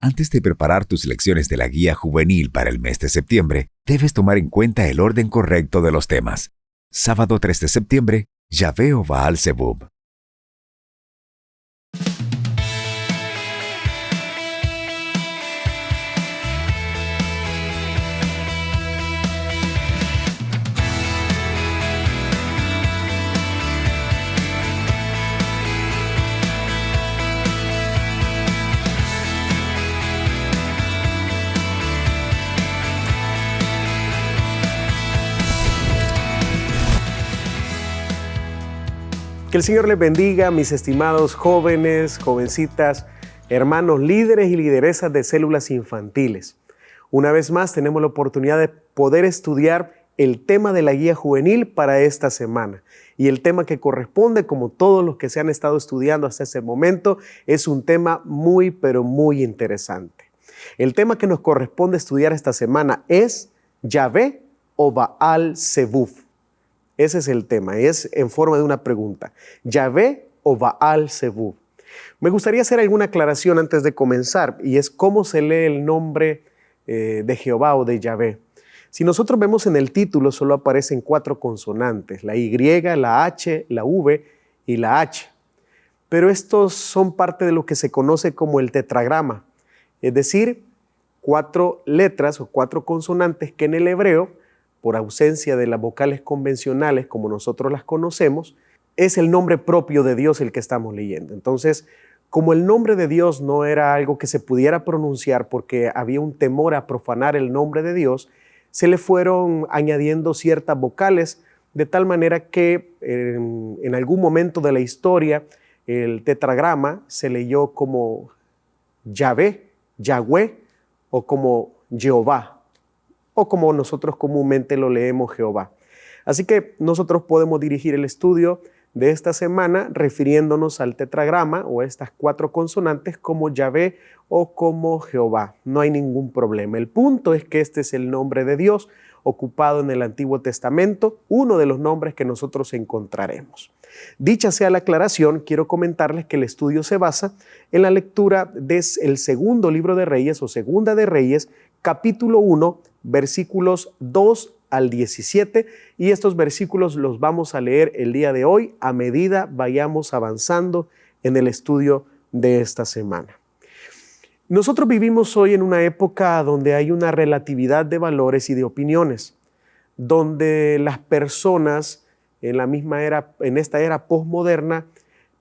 Antes de preparar tus lecciones de la guía juvenil para el mes de septiembre, debes tomar en cuenta el orden correcto de los temas. Sábado 3 de septiembre, Yahvé o Baal Zebub. Que el Señor les bendiga, mis estimados jóvenes, jovencitas, hermanos, líderes y lideresas de células infantiles. Una vez más tenemos la oportunidad de poder estudiar el tema de la guía juvenil para esta semana. Y el tema que corresponde, como todos los que se han estado estudiando hasta ese momento, es un tema muy, pero muy interesante. El tema que nos corresponde estudiar esta semana es Yahvé o Baal Zebub. Ese es el tema, es en forma de una pregunta. ¿Yahvé o Baal Zebub? Me gustaría hacer alguna aclaración antes de comenzar, y es cómo se lee el nombre de Jehová o de Yahvé. Si nosotros vemos en el título, solo aparecen 4 consonantes, la Y, la H, la V y la H. Pero estos son parte de lo que se conoce como el tetragrama, es decir, 4 letras o 4 consonantes que en el hebreo, por ausencia de las vocales convencionales como nosotros las conocemos, es el nombre propio de Dios el que estamos leyendo. Entonces, como el nombre de Dios no era algo que se pudiera pronunciar porque había un temor a profanar el nombre de Dios, se le fueron añadiendo ciertas vocales de tal manera que en algún momento de la historia el tetragrama se leyó como Yahvé, Yahweh o como Jehová, o como nosotros comúnmente lo leemos, Jehová. Así que nosotros podemos dirigir el estudio de esta semana refiriéndonos al tetragrama o estas 4 consonantes como Yahvé o como Jehová. No hay ningún problema. El punto es que este es el nombre de Dios ocupado en el Antiguo Testamento, uno de los nombres que nosotros encontraremos. Dicha sea la aclaración, quiero comentarles que el estudio se basa en la lectura del segundo libro de Reyes o Segunda de Reyes, capítulo 1, versículos 2 al 17, y estos versículos los vamos a leer el día de hoy a medida vayamos avanzando en el estudio de esta semana. Nosotros vivimos hoy en una época donde hay una relatividad de valores y de opiniones, donde las personas en esta era posmoderna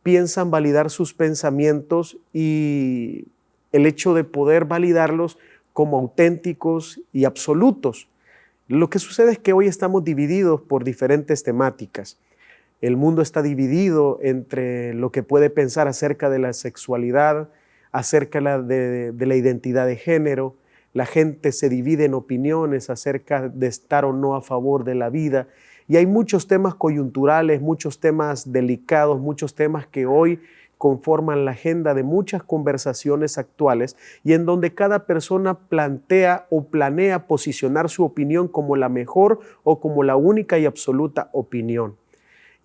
piensan validar sus pensamientos y el hecho de poder validarlos como auténticos y absolutos. Lo que sucede es que hoy estamos divididos por diferentes temáticas. El mundo está dividido entre lo que puede pensar acerca de la sexualidad, acerca de la identidad de género. La gente se divide en opiniones acerca de estar o no a favor de la vida. Y hay muchos temas coyunturales, muchos temas delicados, muchos temas que hoy conforman la agenda de muchas conversaciones actuales y en donde cada persona plantea o planea posicionar su opinión como la mejor o como la única y absoluta opinión.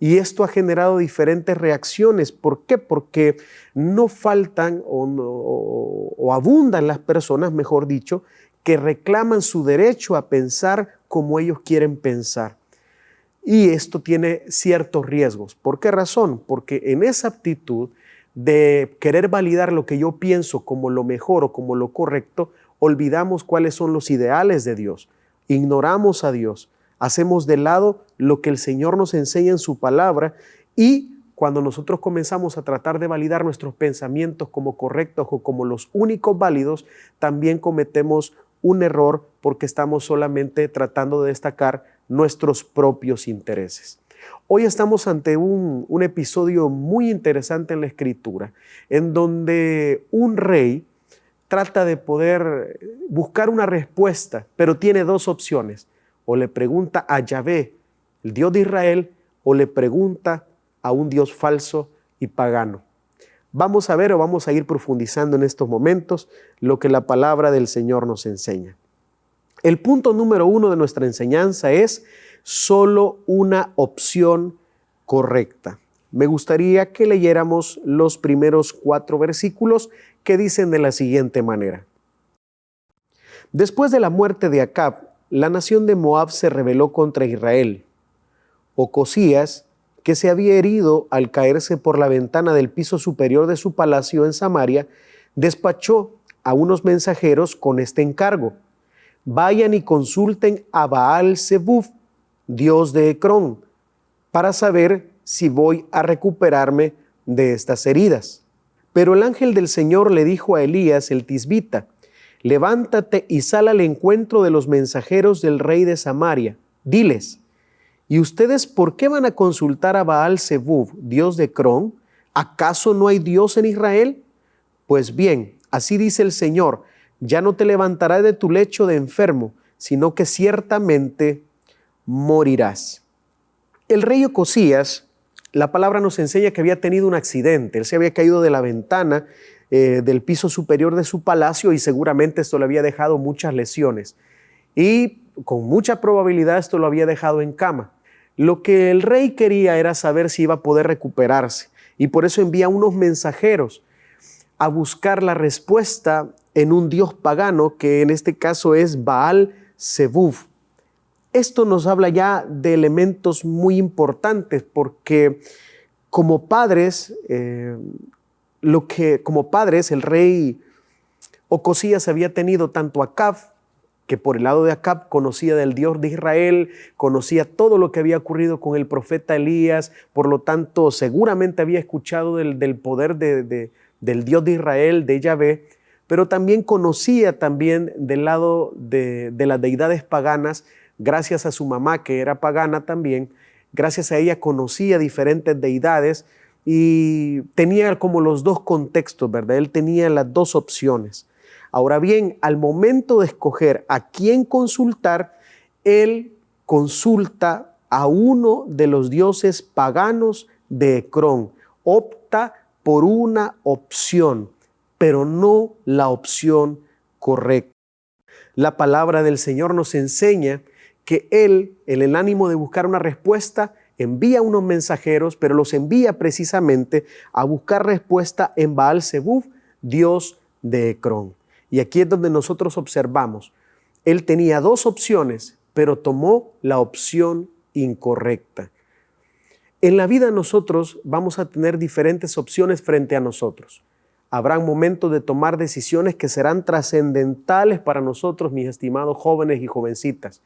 Y esto ha generado diferentes reacciones. ¿Por qué? Porque no faltan o abundan las personas, mejor dicho, que reclaman su derecho a pensar como ellos quieren pensar. Y esto tiene ciertos riesgos. ¿Por qué razón? Porque en esa actitud de querer validar lo que yo pienso como lo mejor o como lo correcto, olvidamos cuáles son los ideales de Dios, ignoramos a Dios, hacemos de lado lo que el Señor nos enseña en su palabra y cuando nosotros comenzamos a tratar de validar nuestros pensamientos como correctos o como los únicos válidos, también cometemos un error porque estamos solamente tratando de destacar nuestros propios intereses. Hoy estamos ante un episodio muy interesante en la Escritura, en donde un rey trata de poder buscar una respuesta, pero tiene 2 opciones. O le pregunta a Yahvé, el Dios de Israel, o le pregunta a un Dios falso y pagano. Vamos a ver o vamos a ir profundizando en estos momentos lo que la palabra del Señor nos enseña. El punto número 1 de nuestra enseñanza es solo una opción correcta. Me gustaría que leyéramos los primeros 4 versículos que dicen de la siguiente manera. Después de la muerte de Acab, la nación de Moab se rebeló contra Israel. Ocosías, que se había herido al caerse por la ventana del piso superior de su palacio en Samaria, despachó a unos mensajeros con este encargo: vayan y consulten a Baal-Zebub, dios de Ecrón, para saber si voy a recuperarme de estas heridas. Pero el ángel del Señor le dijo a Elías el tisbita: levántate y sal al encuentro de los mensajeros del rey de Samaria. Diles: ¿y ustedes por qué van a consultar a Baal-Zebub, dios de Ecrón? ¿Acaso no hay Dios en Israel? Pues bien, así dice el Señor: ya no te levantarás de tu lecho de enfermo, sino que ciertamente morirás. El rey Ocosías, la palabra nos enseña que había tenido un accidente. Él se había caído de la ventana del piso superior de su palacio y seguramente esto le había dejado muchas lesiones. Y con mucha probabilidad esto lo había dejado en cama. Lo que el rey quería era saber si iba a poder recuperarse, y por eso envía unos mensajeros a buscar la respuesta en un dios pagano, que en este caso es Baal-Zebub. Esto nos habla ya de elementos muy importantes, porque como padres, el rey Ocosías había tenido tanto a Acab, que por el lado de Acab conocía del Dios de Israel, conocía todo lo que había ocurrido con el profeta Elías, por lo tanto seguramente había escuchado del poder del Dios de Israel, de Yahvé, pero también conocía del lado de las deidades paganas, gracias a su mamá que era pagana también. Gracias a ella conocía diferentes deidades y tenía como los dos contextos, ¿verdad? Él tenía las dos opciones. Ahora bien, al momento de escoger a quién consultar, él consulta a uno de los dioses paganos de Ecrón. Opta por una opción, pero no la opción correcta. La palabra del Señor nos enseña que él, en el ánimo de buscar una respuesta, envía unos mensajeros, pero los envía precisamente a buscar respuesta en Baal-Zebub, dios de Ecrón. Y aquí es donde nosotros observamos, él tenía dos opciones, pero tomó la opción incorrecta. En la vida nosotros vamos a tener diferentes opciones frente a nosotros. Habrán momentos de tomar decisiones que serán trascendentales para nosotros, mis estimados jóvenes y jovencitas.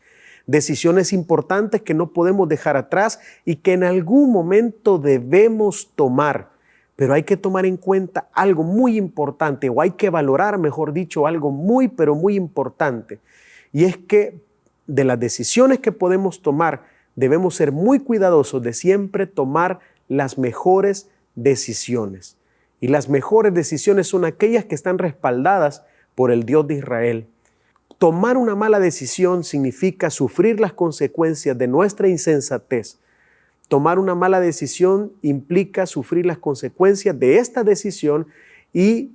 Decisiones importantes que no podemos dejar atrás y que en algún momento debemos tomar. Pero hay que tomar en cuenta algo muy importante, o hay que valorar, mejor dicho, algo muy, pero muy importante. Y es que de las decisiones que podemos tomar, debemos ser muy cuidadosos de siempre tomar las mejores decisiones. Y las mejores decisiones son aquellas que están respaldadas por el Dios de Israel. Tomar una mala decisión significa sufrir las consecuencias de nuestra insensatez. Tomar una mala decisión implica sufrir las consecuencias de esta decisión y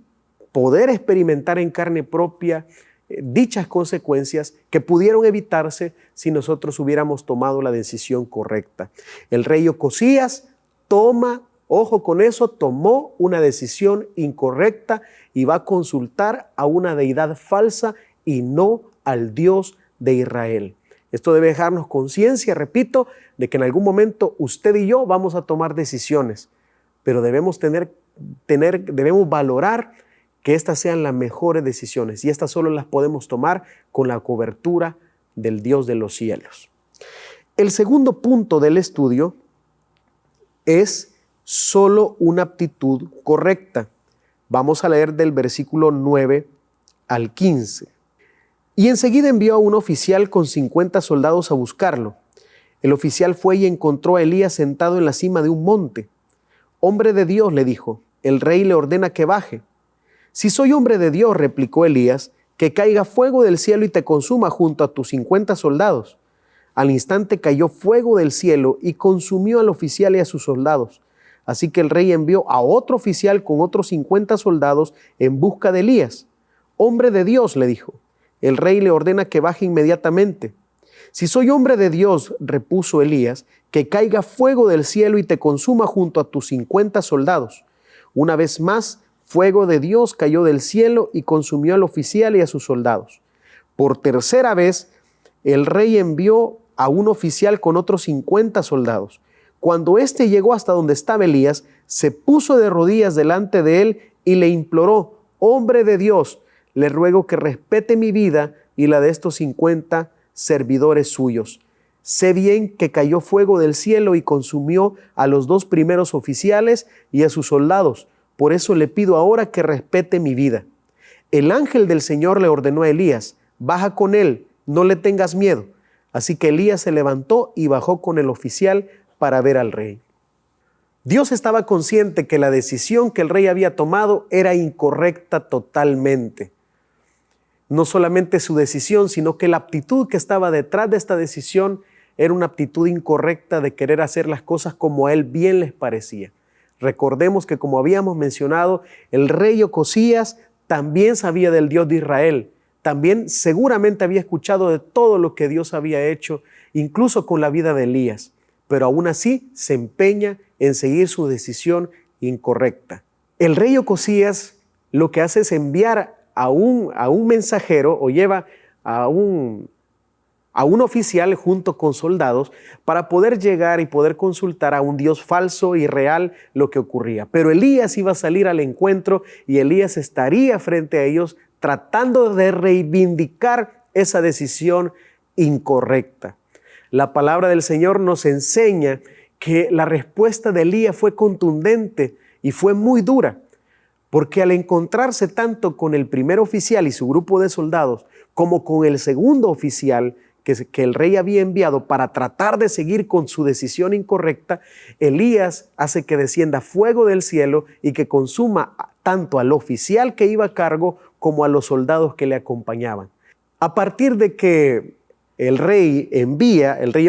poder experimentar en carne propia dichas consecuencias que pudieron evitarse si nosotros hubiéramos tomado la decisión correcta. El rey Ocosías ojo con eso, tomó una decisión incorrecta y va a consultar a una deidad falsa y no al Dios de Israel. Esto debe dejarnos conciencia, repito, de que en algún momento usted y yo vamos a tomar decisiones, pero debemos valorar que estas sean las mejores decisiones, y estas solo las podemos tomar con la cobertura del Dios de los cielos. El segundo punto del estudio es solo una aptitud correcta. Vamos a leer del versículo 9 al 15. Y enseguida envió a un oficial con 50 soldados a buscarlo. El oficial fue y encontró a Elías sentado en la cima de un monte. «Hombre de Dios», le dijo, «el rey le ordena que baje». «Si soy hombre de Dios», replicó Elías, «que caiga fuego del cielo y te consuma junto a tus 50 soldados». Al instante cayó fuego del cielo y consumió al oficial y a sus soldados. Así que el rey envió a otro oficial con otros 50 soldados en busca de Elías. «Hombre de Dios», le dijo, «el rey le ordena que baje inmediatamente». «Si soy hombre de Dios», repuso Elías, «que caiga fuego del cielo y te consuma junto a tus 50 soldados». Una vez más, fuego de Dios cayó del cielo y consumió al oficial y a sus soldados. Por tercera vez, el rey envió a un oficial con otros 50 soldados. Cuando éste llegó hasta donde estaba Elías, se puso de rodillas delante de él y le imploró: hombre de Dios, le ruego que respete mi vida y la de estos 50 servidores suyos. Sé bien que cayó fuego del cielo y consumió a los 2 primeros oficiales y a sus soldados. Por eso le pido ahora que respete mi vida. El ángel del Señor le ordenó a Elías: baja con él, no le tengas miedo. Así que Elías se levantó y bajó con el oficial para ver al rey. Dios estaba consciente que la decisión que el rey había tomado era incorrecta totalmente. No solamente su decisión, sino que la actitud que estaba detrás de esta decisión era una actitud incorrecta de querer hacer las cosas como a él bien les parecía. Recordemos que, como habíamos mencionado, el rey Ocosías también sabía del Dios de Israel. También seguramente había escuchado de todo lo que Dios había hecho, incluso con la vida de Elías. Pero aún así se empeña en seguir su decisión incorrecta. El rey Ocosías lo que hace es enviar a un mensajero, o lleva a un oficial junto con soldados para poder llegar y poder consultar a un Dios falso y real lo que ocurría. Pero Elías iba a salir al encuentro y Elías estaría frente a ellos tratando de reivindicar esa decisión incorrecta. La palabra del Señor nos enseña que la respuesta de Elías fue contundente y fue muy dura, porque al encontrarse tanto con el primer oficial y su grupo de soldados como con el segundo oficial que el rey había enviado para tratar de seguir con su decisión incorrecta, Elías hace que descienda fuego del cielo y que consuma tanto al oficial que iba a cargo como a los soldados que le acompañaban. A partir de que el rey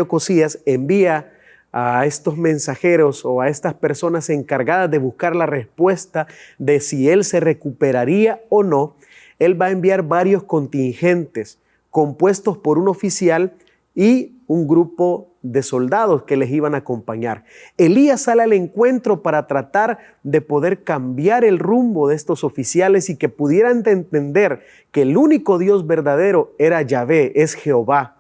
Ocosías envía a estos mensajeros o a estas personas encargadas de buscar la respuesta de si él se recuperaría o no, él va a enviar varios contingentes compuestos por un oficial y un grupo de soldados que les iban a acompañar. Elías sale al encuentro para tratar de poder cambiar el rumbo de estos oficiales y que pudieran entender que el único Dios verdadero era Yahvé, es Jehová.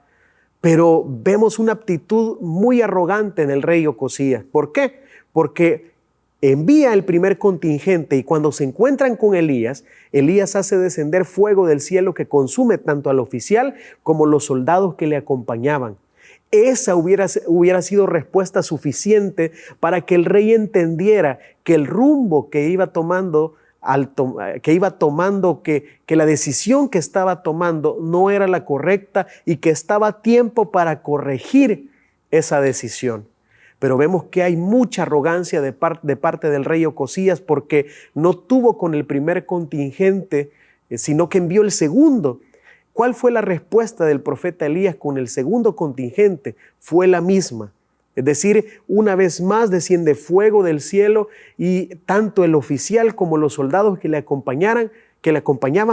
Pero vemos una actitud muy arrogante en el rey Ocosías. ¿Por qué? Porque envía el primer contingente y cuando se encuentran con Elías, Elías hace descender fuego del cielo que consume tanto al oficial como los soldados que le acompañaban. Esa hubiera sido respuesta suficiente para que el rey entendiera que el rumbo que iba tomando, que la decisión que estaba tomando no era la correcta y que estaba a tiempo para corregir esa decisión. Pero vemos que hay mucha arrogancia de parte del rey Ocosías porque no tuvo con el primer contingente, sino que envió el segundo. ¿Cuál fue la respuesta del profeta Elías con el segundo contingente? Fue la misma. Es decir, una vez más desciende fuego del cielo y tanto el oficial como los soldados que le acompañaban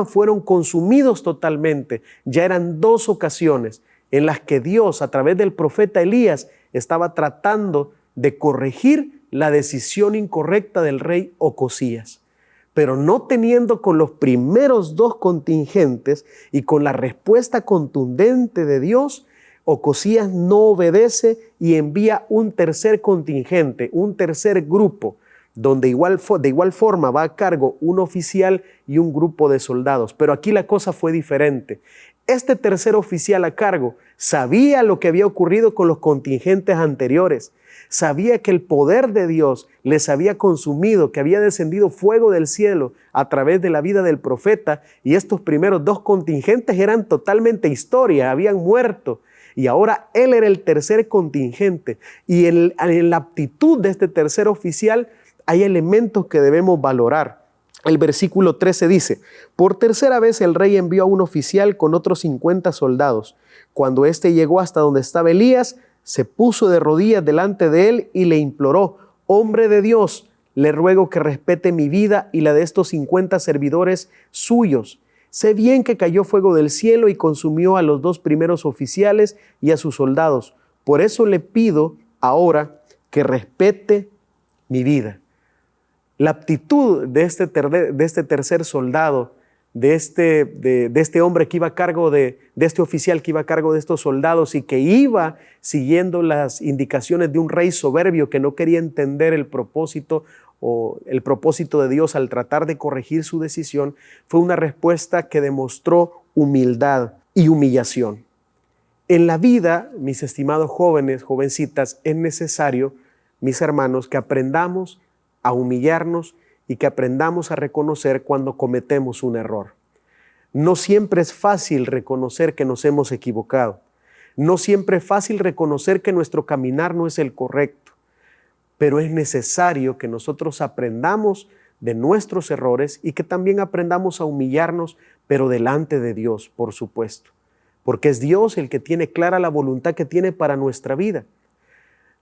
fueron consumidos totalmente. Ya eran 2 ocasiones en las que Dios, a través del profeta Elías, estaba tratando de corregir la decisión incorrecta del rey Ocosías. Pero no teniendo con los primeros 2 contingentes y con la respuesta contundente de Dios, Ocosías no obedece y envía un tercer contingente, un tercer grupo, donde de igual forma va a cargo un oficial y un grupo de soldados. Pero aquí la cosa fue diferente. Este tercer oficial a cargo sabía lo que había ocurrido con los contingentes anteriores. Sabía que el poder de Dios les había consumido, que había descendido fuego del cielo a través de la vida del profeta y estos primeros 2 contingentes eran totalmente historia, habían muerto. Y ahora él era el tercer contingente. Y en la actitud de este tercer oficial hay elementos que debemos valorar. El versículo 13 dice: por tercera vez el rey envió a un oficial con otros 50 soldados. Cuando éste llegó hasta donde estaba Elías, se puso de rodillas delante de él y le imploró: hombre de Dios, le ruego que respete mi vida y la de estos 50 servidores suyos. Sé bien que cayó fuego del cielo y consumió a los 2 primeros oficiales y a sus soldados. Por eso le pido ahora que respete mi vida. La actitud de este tercer soldado, de este hombre que iba a cargo de este oficial que iba a cargo de estos soldados y que iba siguiendo las indicaciones de un rey soberbio que no quería entender el propósito de Dios al tratar de corregir su decisión, fue una respuesta que demostró humildad y humillación. En la vida, mis estimados jóvenes, jovencitas, es necesario, mis hermanos, que aprendamos a humillarnos y que aprendamos a reconocer cuando cometemos un error. No siempre es fácil reconocer que nos hemos equivocado. No siempre es fácil reconocer que nuestro caminar no es el correcto. Pero es necesario que nosotros aprendamos de nuestros errores y que también aprendamos a humillarnos, pero delante de Dios, por supuesto. Porque es Dios el que tiene clara la voluntad que tiene para nuestra vida.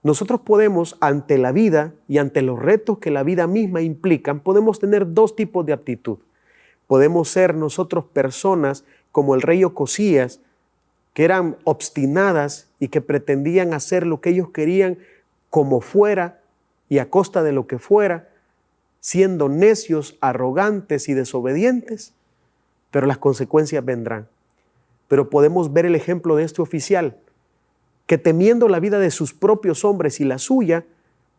Nosotros podemos, ante la vida y ante los retos que la vida misma implican, podemos tener dos tipos de actitud. Podemos ser nosotros personas como el rey Ocosías, que eran obstinadas y que pretendían hacer lo que ellos querían como fuera y a costa de lo que fuera, siendo necios, arrogantes y desobedientes, pero las consecuencias vendrán. Pero podemos ver el ejemplo de este oficial, que temiendo la vida de sus propios hombres y la suya,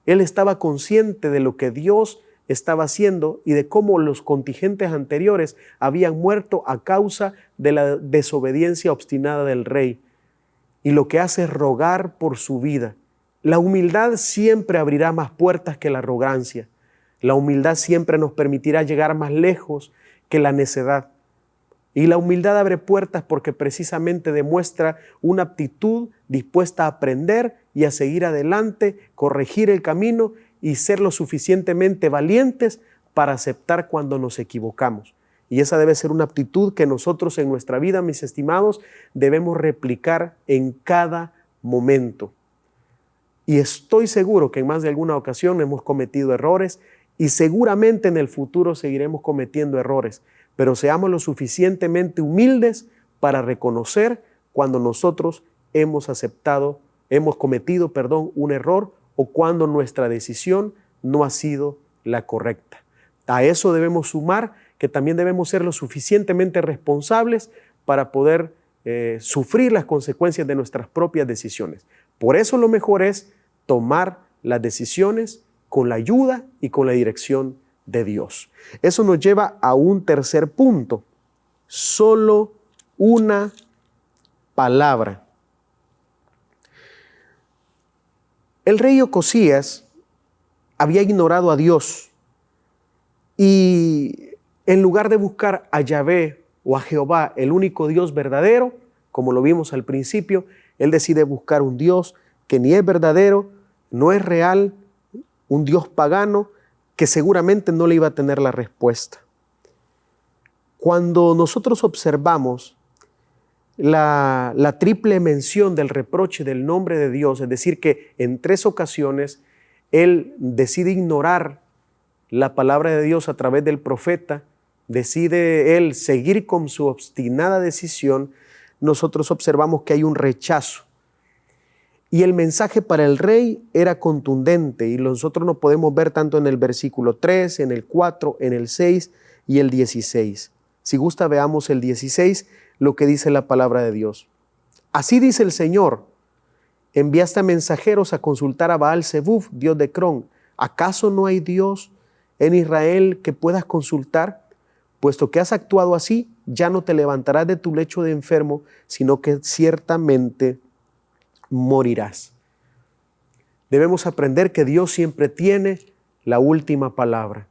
él estaba consciente de lo que Dios estaba haciendo y de cómo los contingentes anteriores habían muerto a causa de la desobediencia obstinada del rey. Y lo que hace es rogar por su vida. La humildad siempre abrirá más puertas que la arrogancia. La humildad siempre nos permitirá llegar más lejos que la necedad. Y la humildad abre puertas porque precisamente demuestra una aptitud dispuesta a aprender y a seguir adelante, corregir el camino y ser lo suficientemente valientes para aceptar cuando nos equivocamos. Y esa debe ser una aptitud que nosotros en nuestra vida, mis estimados, debemos replicar en cada momento. Y estoy seguro que en más de alguna ocasión hemos cometido errores y seguramente en el futuro seguiremos cometiendo errores. Pero seamos lo suficientemente humildes para reconocer cuando nosotros hemos cometido un error o cuando nuestra decisión no ha sido la correcta. A eso debemos sumar que también debemos ser lo suficientemente responsables para poder sufrir las consecuencias de nuestras propias decisiones. Por eso lo mejor es tomar las decisiones con la ayuda y con la dirección de Dios. Eso nos lleva a un tercer punto. Solo una palabra. El rey Ocosías había ignorado a Dios y en lugar de buscar a Yahvé o a Jehová, el único Dios verdadero, como lo vimos al principio, él decide buscar un Dios que ni es verdadero, no es real, un Dios pagano, que seguramente no le iba a tener la respuesta. Cuando nosotros observamos la triple mención del reproche del nombre de Dios, es decir, que en 3 ocasiones él decide ignorar la palabra de Dios a través del profeta, decide él seguir con su obstinada decisión, nosotros observamos que hay un rechazo. Y el mensaje para el rey era contundente y nosotros lo podemos ver tanto en el versículo 3, en el 4, en el 6 y el 16. Si gusta, veamos el 16, lo que dice la palabra de Dios. Así dice el Señor, enviaste a mensajeros a consultar a Baal-Zebub, dios de Crón. ¿Acaso no hay Dios en Israel que puedas consultar? Puesto que has actuado así, ya no te levantarás de tu lecho de enfermo, sino que ciertamente morirás. Debemos aprender que Dios siempre tiene la última palabra.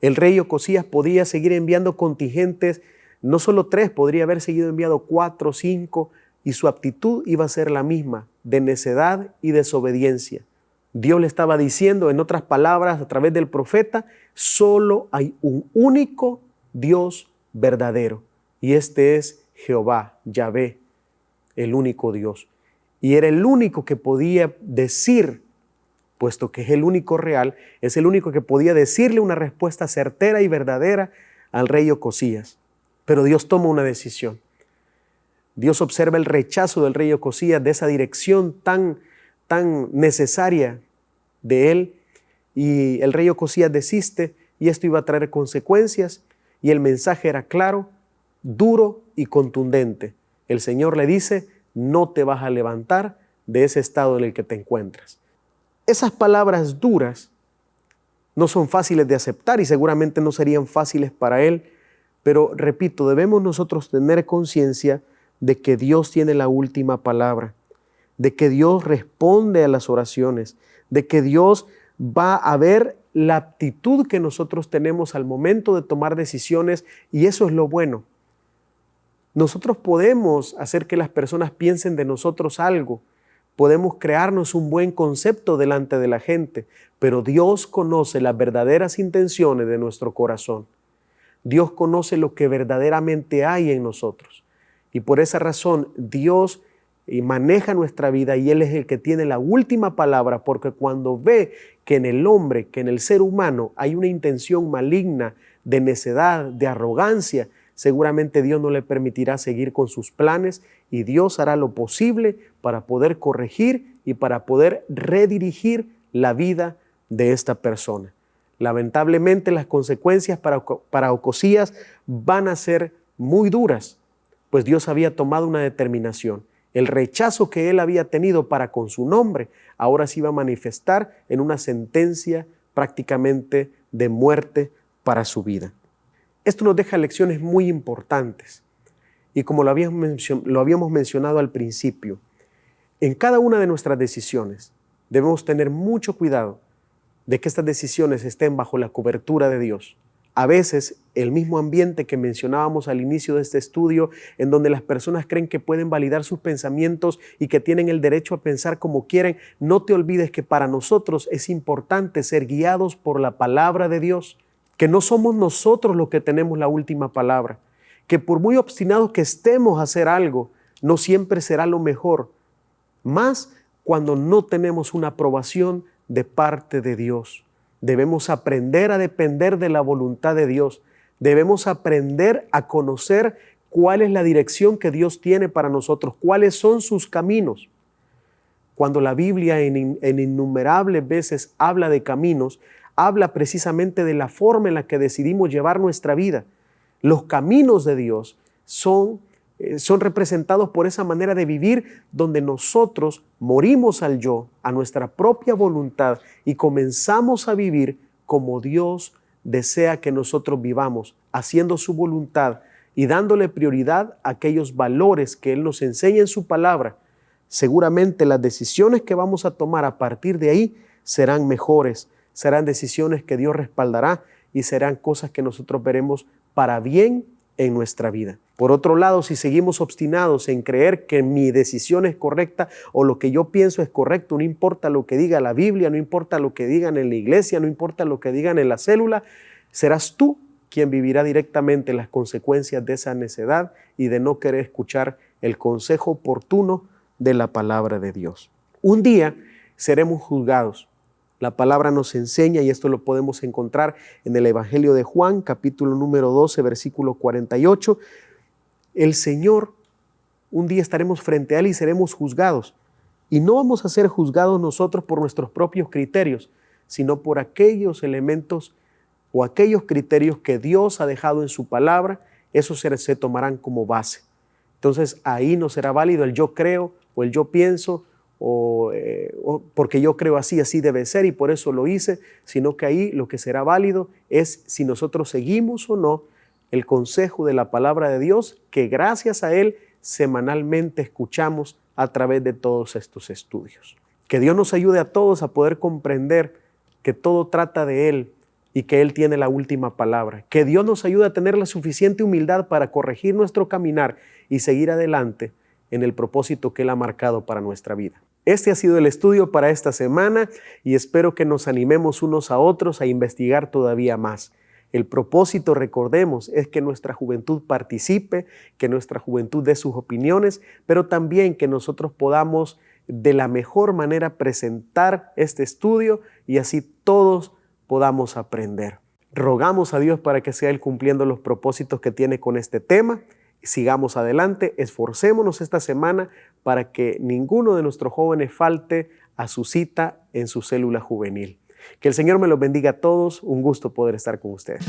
El rey Ocosías podía seguir enviando contingentes, no solo 3, podría haber seguido enviando 4, 5, y su actitud iba a ser la misma, de necedad y desobediencia. Dios le estaba diciendo, en otras palabras, a través del profeta, solo hay un único Dios verdadero, y este es Jehová, Yahvé, el único Dios. Y era el único que podía decir, puesto que es el único real, es el único que podía decirle una respuesta certera y verdadera al rey Ocosías. Pero Dios toma una decisión. Dios observa el rechazo del rey Ocosías de esa dirección tan necesaria de él, y el rey Ocosías desiste, y esto iba a traer consecuencias, Y el mensaje era claro, duro y contundente. El Señor le dice, no te vas a levantar de ese estado en el que te encuentras. Esas palabras duras no son fáciles de aceptar y seguramente no serían fáciles para él, pero repito, debemos nosotros tener conciencia de que Dios tiene la última palabra, de que Dios responde a las oraciones, de que Dios va a ver la actitud que nosotros tenemos al momento de tomar decisiones, y eso es lo bueno. Nosotros podemos hacer que las personas piensen de nosotros algo, podemos crearnos un buen concepto delante de la gente, pero Dios conoce las verdaderas intenciones de nuestro corazón. Dios conoce lo que verdaderamente hay en nosotros. Y por esa razón Dios maneja nuestra vida y Él es el que tiene la última palabra, porque cuando ve que en el hombre, que en el ser humano hay una intención maligna, de necedad, de arrogancia, seguramente Dios no le permitirá seguir con sus planes y Dios hará lo posible para poder corregir y para poder redirigir la vida de esta persona. Lamentablemente las consecuencias para Ocosías van a ser muy duras, pues Dios había tomado una determinación. El rechazo que él había tenido para con su nombre, ahora se iba a manifestar en una sentencia prácticamente de muerte para su vida. Esto nos deja lecciones muy importantes y como lo habíamos mencionado al principio, en cada una de nuestras decisiones debemos tener mucho cuidado de que estas decisiones estén bajo la cobertura de Dios. A veces el mismo ambiente que mencionábamos al inicio de este estudio, en donde las personas creen que pueden validar sus pensamientos y que tienen el derecho a pensar como quieren, no te olvides que para nosotros es importante ser guiados por la palabra de Dios, que no somos nosotros los que tenemos la última palabra, que por muy obstinados que estemos a hacer algo, no siempre será lo mejor, más cuando no tenemos una aprobación de parte de Dios. Debemos aprender a depender de la voluntad de Dios. Debemos aprender a conocer cuál es la dirección que Dios tiene para nosotros, cuáles son sus caminos. Cuando la Biblia en innumerables veces habla de caminos, habla precisamente de la forma en la que decidimos llevar nuestra vida. Los caminos de Dios son representados por esa manera de vivir donde nosotros morimos al yo, a nuestra propia voluntad y comenzamos a vivir como Dios desea que nosotros vivamos, haciendo su voluntad y dándole prioridad a aquellos valores que Él nos enseña en su palabra. Seguramente las decisiones que vamos a tomar a partir de ahí serán mejores, serán decisiones que Dios respaldará y serán cosas que nosotros veremos para bien en nuestra vida. Por otro lado, si seguimos obstinados en creer que mi decisión es correcta o lo que yo pienso es correcto, no importa lo que diga la Biblia, no importa lo que digan en la iglesia, no importa lo que digan en la célula, serás tú quien vivirá directamente las consecuencias de esa necedad y de no querer escuchar el consejo oportuno de la palabra de Dios. Un día seremos juzgados. La palabra nos enseña, y esto lo podemos encontrar en el Evangelio de Juan, capítulo número 12, versículo 48. El Señor, un día estaremos frente a Él y seremos juzgados. Y no vamos a ser juzgados nosotros por nuestros propios criterios, sino por aquellos elementos o aquellos criterios que Dios ha dejado en su palabra, esos se tomarán como base. Entonces ahí no será válido el yo creo o el yo pienso, o porque yo creo así debe ser y por eso lo hice, sino que ahí lo que será válido es si nosotros seguimos o no el consejo de la palabra de Dios, que gracias a Él semanalmente escuchamos a través de todos estos estudios. Que Dios nos ayude a todos a poder comprender que todo trata de Él y que Él tiene la última palabra. Que Dios nos ayude a tener la suficiente humildad para corregir nuestro caminar y seguir adelante en el propósito que Él ha marcado para nuestra vida. Este ha sido el estudio para esta semana y espero que nos animemos unos a otros a investigar todavía más. El propósito, recordemos, es que nuestra juventud participe, que nuestra juventud dé sus opiniones, pero también que nosotros podamos de la mejor manera presentar este estudio y así todos podamos aprender. Rogamos a Dios para que sea Él cumpliendo los propósitos que tiene con este tema. Sigamos adelante, esforcémonos esta semana para que ninguno de nuestros jóvenes falte a su cita en su célula juvenil. Que el Señor me los bendiga a todos, un gusto poder estar con ustedes.